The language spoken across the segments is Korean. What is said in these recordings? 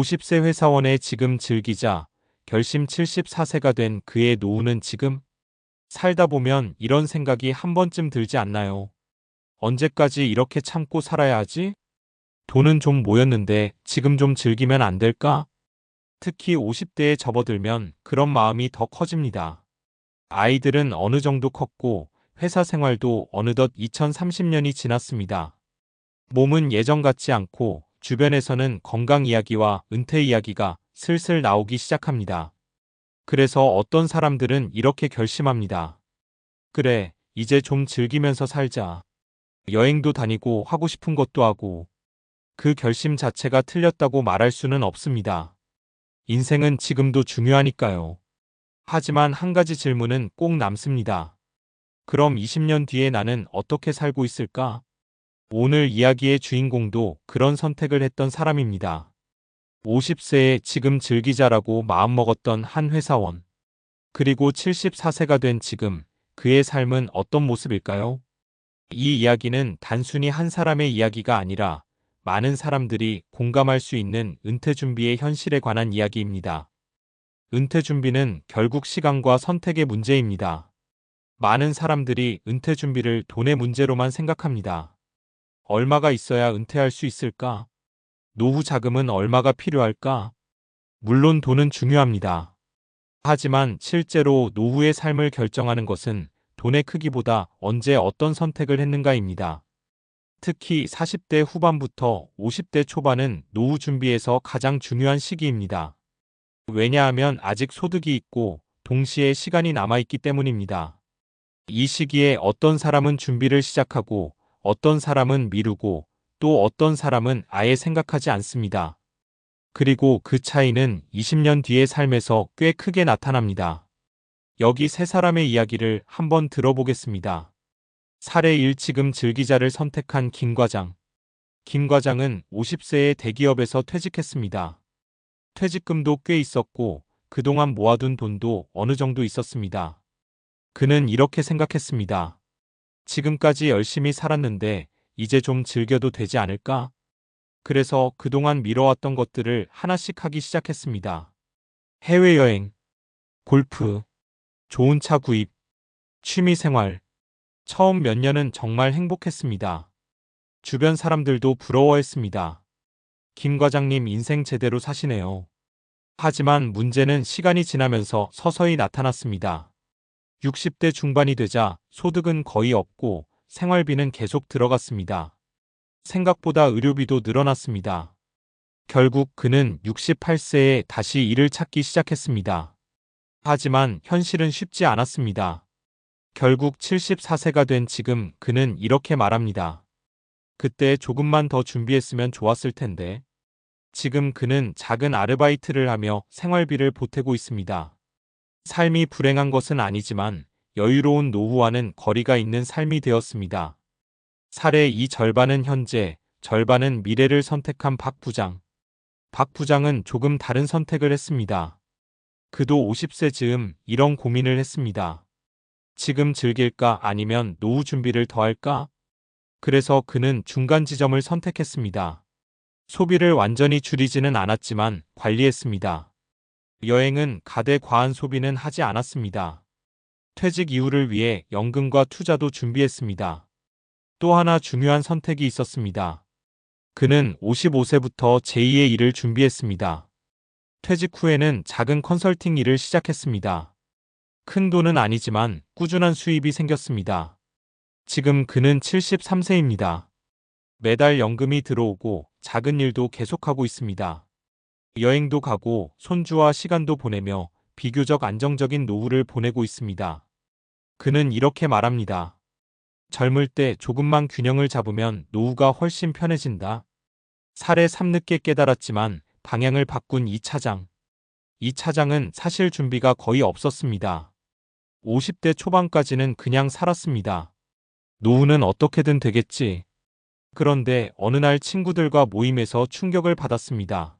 50세 회사원의 지금 즐기자 결심 74세가 된 그의 노후는 지금? 살다 보면 이런 생각이 한 번쯤 들지 않나요? 언제까지 이렇게 참고 살아야 하지? 돈은 좀 모였는데 지금 좀 즐기면 안 될까? 특히 50대에 접어들면 그런 마음이 더 커집니다. 아이들은 어느 정도 컸고 회사 생활도 어느덧 2030년이 지났습니다. 몸은 예전 같지 않고 주변에서는 건강 이야기와 은퇴 이야기가 슬슬 나오기 시작합니다. 그래서 어떤 사람들은 이렇게 결심합니다. 그래, 이제 좀 즐기면서 살자. 여행도 다니고 하고 싶은 것도 하고. 그 결심 자체가 틀렸다고 말할 수는 없습니다. 인생은 지금도 중요하니까요. 하지만 한 가지 질문은 꼭 남습니다. 그럼 20년 뒤에 나는 어떻게 살고 있을까? 오늘 이야기의 주인공도 그런 선택을 했던 사람입니다. 50세에 지금 즐기자라고 마음먹었던 한 회사원. 그리고 74세가 된 지금 그의 삶은 어떤 모습일까요? 이 이야기는 단순히 한 사람의 이야기가 아니라 많은 사람들이 공감할 수 있는 은퇴 준비의 현실에 관한 이야기입니다. 은퇴 준비는 결국 시간과 선택의 문제입니다. 많은 사람들이 은퇴 준비를 돈의 문제로만 생각합니다. 얼마가 있어야 은퇴할 수 있을까? 노후 자금은 얼마가 필요할까? 물론 돈은 중요합니다. 하지만 실제로 노후의 삶을 결정하는 것은 돈의 크기보다 언제 어떤 선택을 했는가입니다. 특히 40대 후반부터 50대 초반은 노후 준비에서 가장 중요한 시기입니다. 왜냐하면 아직 소득이 있고 동시에 시간이 남아있기 때문입니다. 이 시기에 어떤 사람은 준비를 시작하고 어떤 사람은 미루고 또 어떤 사람은 아예 생각하지 않습니다. 그리고 그 차이는 20년 뒤의 삶에서 꽤 크게 나타납니다. 여기 세 사람의 이야기를 한번 들어보겠습니다. 사례 1. 지금 즐기자를 선택한 김 과장. 김 과장은 50세에 대기업에서 퇴직했습니다. 퇴직금도 꽤 있었고 그동안 모아둔 돈도 어느 정도 있었습니다. 그는 이렇게 생각했습니다. 지금까지 열심히 살았는데 이제 좀 즐겨도 되지 않을까? 그래서 그동안 미뤄왔던 것들을 하나씩 하기 시작했습니다. 해외여행, 골프, 좋은 차 구입, 취미생활. 처음 몇 년은 정말 행복했습니다. 주변 사람들도 부러워했습니다. 김 과장님 인생 제대로 사시네요. 하지만 문제는 시간이 지나면서 서서히 나타났습니다. 60대 중반이 되자 소득은 거의 없고 생활비는 계속 들어갔습니다. 생각보다 의료비도 늘어났습니다. 결국 그는 68세에 다시 일을 찾기 시작했습니다. 하지만 현실은 쉽지 않았습니다. 결국 74세가 된 지금 그는 이렇게 말합니다. 그때 조금만 더 준비했으면 좋았을 텐데. 지금 그는 작은 아르바이트를 하며 생활비를 보태고 있습니다. 삶이 불행한 것은 아니지만 여유로운 노후와는 거리가 있는 삶이 되었습니다. 사례 2. 절반은 현재, 절반은 미래를 선택한 박 부장. 박 부장은 조금 다른 선택을 했습니다. 그도 50세 즈음 이런 고민을 했습니다. 지금 즐길까 아니면 노후 준비를 더 할까? 그래서 그는 중간 지점을 선택했습니다. 소비를 완전히 줄이지는 않았지만 관리했습니다. 여행은 가되 과한 소비는 하지 않았습니다. 퇴직 이후를 위해 연금과 투자도 준비했습니다. 또 하나 중요한 선택이 있었습니다. 그는 55세부터 제2의 일을 준비했습니다. 퇴직 후에는 작은 컨설팅 일을 시작했습니다. 큰 돈은 아니지만 꾸준한 수입이 생겼습니다. 지금 그는 73세입니다. 매달 연금이 들어오고 작은 일도 계속하고 있습니다. 여행도 가고 손주와 시간도 보내며 비교적 안정적인 노후를 보내고 있습니다. 그는 이렇게 말합니다. 젊을 때 조금만 균형을 잡으면 노후가 훨씬 편해진다. 사례 3. 늦게 깨달았지만 방향을 바꾼 이 차장. 이 차장은 사실 준비가 거의 없었습니다. 50대 초반까지는 그냥 살았습니다. 노후는 어떻게든 되겠지. 그런데 어느 날 친구들과 모임에서 충격을 받았습니다.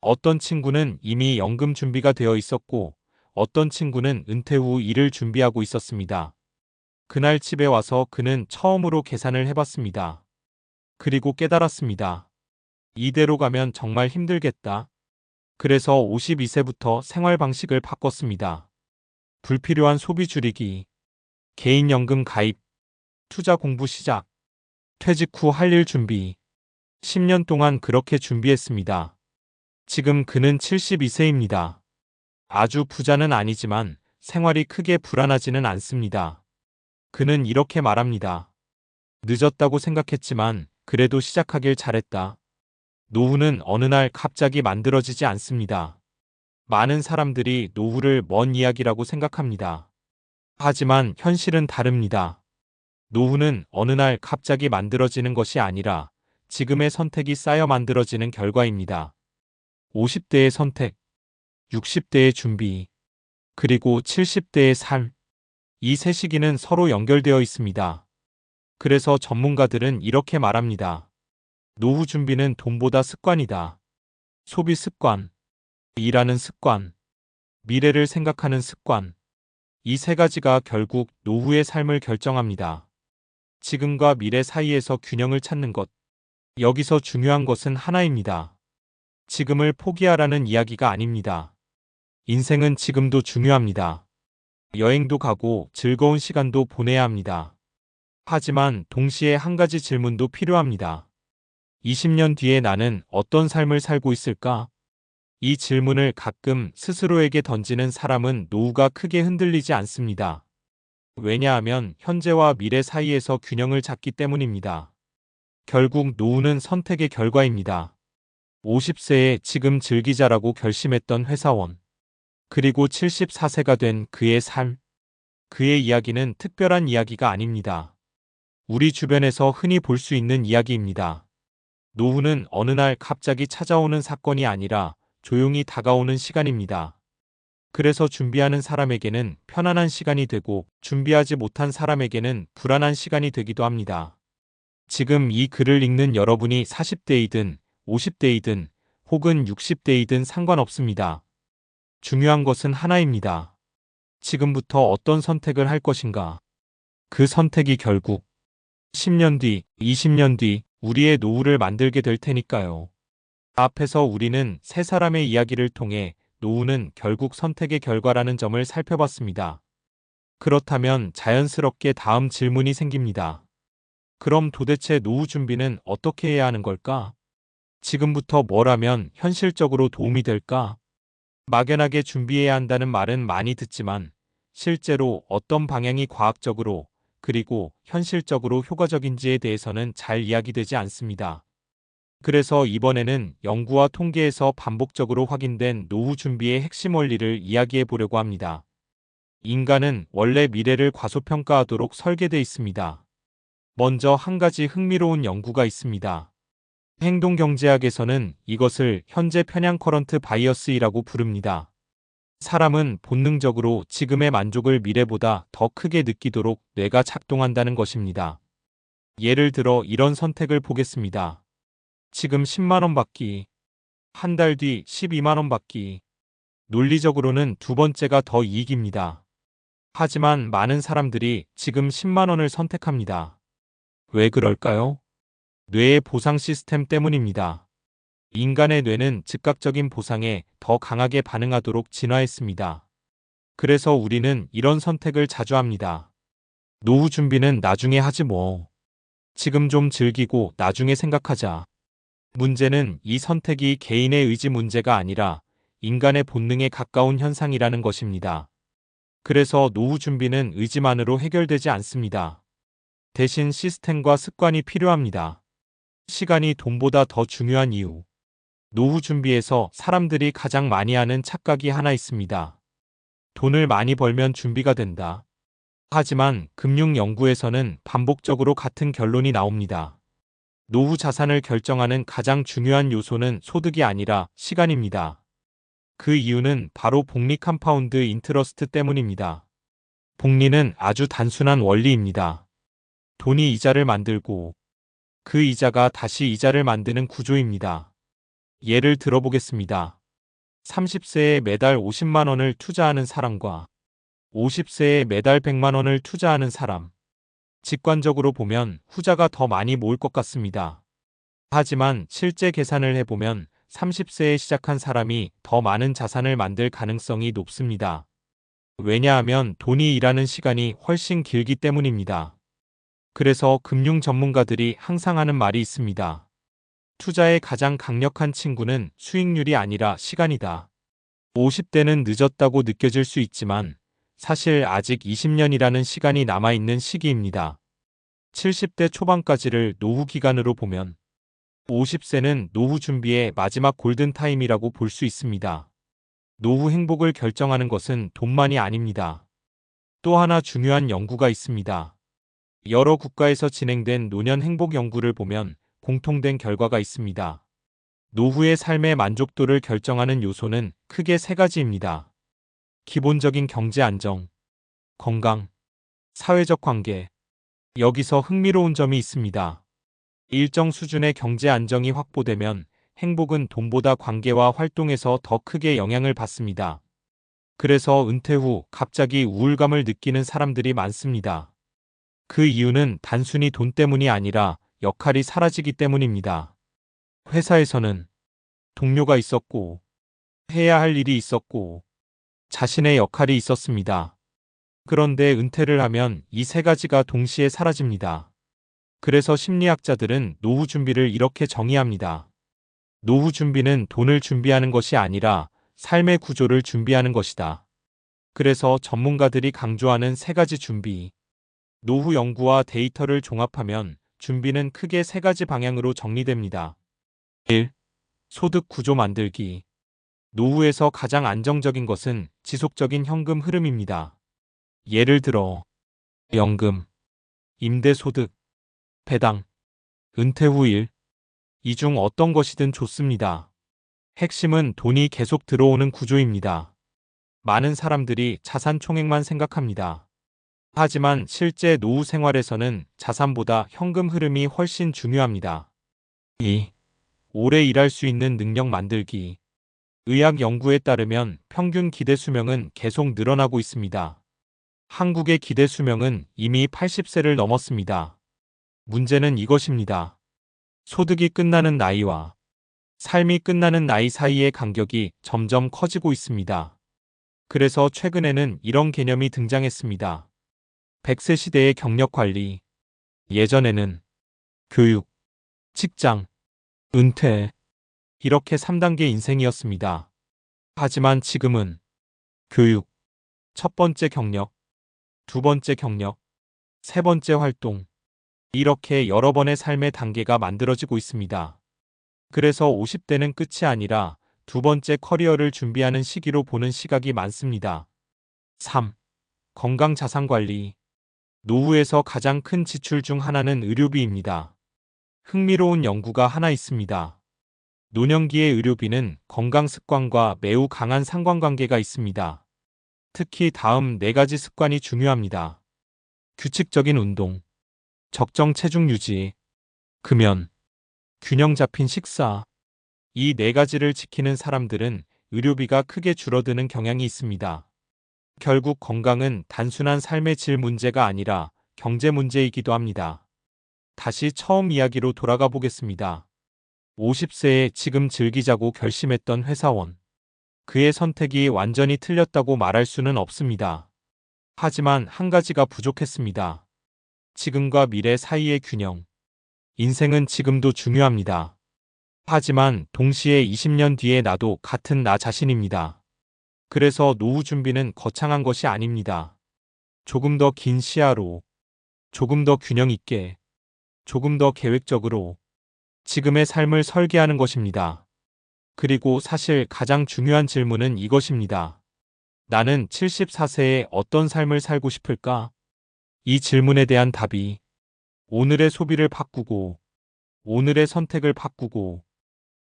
어떤 친구는 이미 연금 준비가 되어 있었고 어떤 친구는 은퇴 후 일을 준비하고 있었습니다. 그날 집에 와서 그는 처음으로 계산을 해봤습니다. 그리고 깨달았습니다. 이대로 가면 정말 힘들겠다. 그래서 52세부터 생활 방식을 바꿨습니다. 불필요한 소비 줄이기, 개인연금 가입, 투자 공부 시작, 퇴직 후 할 일 준비. 10년 동안 그렇게 준비했습니다. 지금 그는 72세입니다. 아주 부자는 아니지만 생활이 크게 불안하지는 않습니다. 그는 이렇게 말합니다. 늦었다고 생각했지만 그래도 시작하길 잘했다. 노후는 어느 날 갑자기 만들어지지 않습니다. 많은 사람들이 노후를 먼 이야기라고 생각합니다. 하지만 현실은 다릅니다. 노후는 어느 날 갑자기 만들어지는 것이 아니라 지금의 선택이 쌓여 만들어지는 결과입니다. 50대의 선택, 60대의 준비, 그리고 70대의 삶. 이 세 시기는 서로 연결되어 있습니다. 그래서 전문가들은 이렇게 말합니다. 노후 준비는 돈보다 습관이다. 소비 습관, 일하는 습관, 미래를 생각하는 습관. 이 세 가지가 결국 노후의 삶을 결정합니다. 지금과 미래 사이에서 균형을 찾는 것. 여기서 중요한 것은 하나입니다. 지금을 포기하라는 이야기가 아닙니다. 인생은 지금도 중요합니다. 여행도 가고 즐거운 시간도 보내야 합니다. 하지만 동시에 한 가지 질문도 필요합니다. 20년 뒤에 나는 어떤 삶을 살고 있을까? 이 질문을 가끔 스스로에게 던지는 사람은 노후가 크게 흔들리지 않습니다. 왜냐하면 현재와 미래 사이에서 균형을 찾기 때문입니다. 결국 노후는 선택의 결과입니다. 50세에 지금 즐기자라고 결심했던 회사원. 그리고 74세가 된 그의 삶. 그의 이야기는 특별한 이야기가 아닙니다. 우리 주변에서 흔히 볼 수 있는 이야기입니다. 노후는 어느 날 갑자기 찾아오는 사건이 아니라 조용히 다가오는 시간입니다. 그래서 준비하는 사람에게는 편안한 시간이 되고 준비하지 못한 사람에게는 불안한 시간이 되기도 합니다. 지금 이 글을 읽는 여러분이 40대이든 50대이든 혹은 60대이든 상관없습니다. 중요한 것은 하나입니다. 지금부터 어떤 선택을 할 것인가? 그 선택이 결국 10년 뒤, 20년 뒤 우리의 노후를 만들게 될 테니까요. 앞에서 우리는 세 사람의 이야기를 통해 노후는 결국 선택의 결과라는 점을 살펴봤습니다. 그렇다면 자연스럽게 다음 질문이 생깁니다. 그럼 도대체 노후 준비는 어떻게 해야 하는 걸까? 지금부터 뭘 하면 현실적으로 도움이 될까? 막연하게 준비해야 한다는 말은 많이 듣지만 실제로 어떤 방향이 과학적으로 그리고 현실적으로 효과적인지에 대해서는 잘 이야기되지 않습니다. 그래서 이번에는 연구와 통계에서 반복적으로 확인된 노후 준비의 핵심 원리를 이야기해 보려고 합니다. 인간은 원래 미래를 과소평가하도록 설계되어 있습니다. 먼저 한 가지 흥미로운 연구가 있습니다. 행동경제학에서는 이것을 현재 편향 커런트 바이어스이라고 부릅니다. 사람은 본능적으로 지금의 만족을 미래보다 더 크게 느끼도록 뇌가 작동한다는 것입니다. 예를 들어 이런 선택을 보겠습니다. 지금 10만 원 받기, 한 달 뒤 12만 원 받기. 논리적으로는 두 번째가 더 이익입니다. 하지만 많은 사람들이 지금 10만 원을 선택합니다. 왜 그럴까요? 뇌의 보상 시스템 때문입니다. 인간의 뇌는 즉각적인 보상에 더 강하게 반응하도록 진화했습니다. 그래서 우리는 이런 선택을 자주 합니다. 노후 준비는 나중에 하지 뭐. 지금 좀 즐기고 나중에 생각하자. 문제는 이 선택이 개인의 의지 문제가 아니라 인간의 본능에 가까운 현상이라는 것입니다. 그래서 노후 준비는 의지만으로 해결되지 않습니다. 대신 시스템과 습관이 필요합니다. 시간이 돈보다 더 중요한 이유. 노후 준비에서 사람들이 가장 많이 하는 착각이 하나 있습니다. 돈을 많이 벌면 준비가 된다. 하지만 금융 연구에서는 반복적으로 같은 결론이 나옵니다. 노후 자산을 결정하는 가장 중요한 요소는 소득이 아니라 시간입니다. 그 이유는 바로 복리 컴파운드 인트러스트 때문입니다. 복리는 아주 단순한 원리입니다. 돈이 이자를 만들고 그 이자가 다시 이자를 만드는 구조입니다. 예를 들어보겠습니다. 30세에 매달 50만 원을 투자하는 사람과 50세에 매달 100만 원을 투자하는 사람. 직관적으로 보면 후자가 더 많이 모을 것 같습니다. 하지만 실제 계산을 해보면 30세에 시작한 사람이 더 많은 자산을 만들 가능성이 높습니다. 왜냐하면 돈이 일하는 시간이 훨씬 길기 때문입니다. 그래서 금융 전문가들이 항상 하는 말이 있습니다. 투자의 가장 강력한 친구는 수익률이 아니라 시간이다. 50대는 늦었다고 느껴질 수 있지만 사실 아직 20년이라는 시간이 남아있는 시기입니다. 70대 초반까지를 노후 기간으로 보면 50세는 노후 준비의 마지막 골든타임이라고 볼 수 있습니다. 노후 행복을 결정하는 것은 돈만이 아닙니다. 또 하나 중요한 연구가 있습니다. 여러 국가에서 진행된 노년 행복 연구를 보면 공통된 결과가 있습니다. 노후의 삶의 만족도를 결정하는 요소는 크게 세 가지입니다. 기본적인 경제 안정, 건강, 사회적 관계. 여기서 흥미로운 점이 있습니다. 일정 수준의 경제 안정이 확보되면 행복은 돈보다 관계와 활동에서 더 크게 영향을 받습니다. 그래서 은퇴 후 갑자기 우울감을 느끼는 사람들이 많습니다. 그 이유는 단순히 돈 때문이 아니라 역할이 사라지기 때문입니다. 회사에서는 동료가 있었고, 해야 할 일이 있었고, 자신의 역할이 있었습니다. 그런데 은퇴를 하면 이 세 가지가 동시에 사라집니다. 그래서 심리학자들은 노후 준비를 이렇게 정의합니다. 노후 준비는 돈을 준비하는 것이 아니라 삶의 구조를 준비하는 것이다. 그래서 전문가들이 강조하는 세 가지 준비. 노후 연구와 데이터를 종합하면 준비는 크게 세 가지 방향으로 정리됩니다. 1. 소득 구조 만들기. 노후에서 가장 안정적인 것은 지속적인 현금 흐름입니다. 예를 들어 연금, 임대소득, 배당, 은퇴 후 일. 이 중 어떤 것이든 좋습니다. 핵심은 돈이 계속 들어오는 구조입니다. 많은 사람들이 자산 총액만 생각합니다. 하지만 실제 노후 생활에서는 자산보다 현금 흐름이 훨씬 중요합니다. 2. 오래 일할 수 있는 능력 만들기. 의학 연구에 따르면 평균 기대 수명은 계속 늘어나고 있습니다. 한국의 기대 수명은 이미 80세를 넘었습니다. 문제는 이것입니다. 소득이 끝나는 나이와 삶이 끝나는 나이 사이의 간격이 점점 커지고 있습니다. 그래서 최근에는 이런 개념이 등장했습니다. 100세 시대의 경력 관리. 예전에는 교육, 직장, 은퇴 이렇게 3단계 인생이었습니다. 하지만 지금은 교육, 첫 번째 경력, 두 번째 경력, 세 번째 활동 이렇게 여러 번의 삶의 단계가 만들어지고 있습니다. 그래서 50대는 끝이 아니라 두 번째 커리어를 준비하는 시기로 보는 시각이 많습니다. 3. 건강 자산 관리. 노후에서 가장 큰 지출 중 하나는 의료비입니다. 흥미로운 연구가 하나 있습니다. 노년기의 의료비는 건강 습관과 매우 강한 상관관계가 있습니다. 특히 다음 네 가지 습관이 중요합니다. 규칙적인 운동, 적정 체중 유지, 금연, 균형 잡힌 식사. 이 네 가지를 지키는 사람들은 의료비가 크게 줄어드는 경향이 있습니다. 결국 건강은 단순한 삶의 질 문제가 아니라 경제 문제이기도 합니다. 다시 처음 이야기로 돌아가 보겠습니다. 50세에 지금 즐기자고 결심했던 회사원. 그의 선택이 완전히 틀렸다고 말할 수는 없습니다. 하지만 한 가지가 부족했습니다. 지금과 미래 사이의 균형. 인생은 지금도 중요합니다. 하지만 동시에 20년 뒤에 나도 같은 나 자신입니다. 그래서 노후 준비는 거창한 것이 아닙니다. 조금 더 긴 시야로, 조금 더 균형 있게, 조금 더 계획적으로 지금의 삶을 설계하는 것입니다. 그리고 사실 가장 중요한 질문은 이것입니다. 나는 74세에 어떤 삶을 살고 싶을까? 이 질문에 대한 답이 오늘의 소비를 바꾸고, 오늘의 선택을 바꾸고,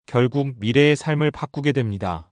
결국 미래의 삶을 바꾸게 됩니다.